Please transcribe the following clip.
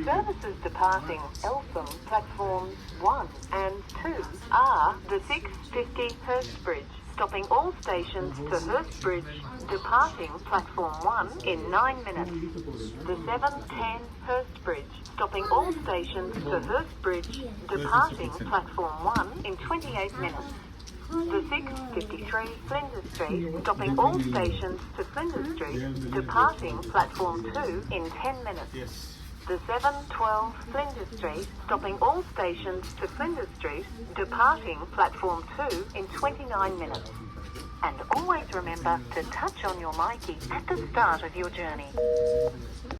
Services departing Eltham platforms 1 and 2 are the 6:50 Hurstbridge, stopping all stations to Hurstbridge, departing platform 1 in 9 minutes. The 7:10 Hurstbridge, stopping all stations to Hurstbridge, departing platform 1 in 28 minutes. The 6:53 Flinders Street, stopping all stations to Flinders Street, departing platform 2 in 10 minutes. The 7:12 Flinders Street, stopping all stations to Flinders Street, departing platform 2 in 29 minutes. And always remember to touch on your Mikey at the start of your journey.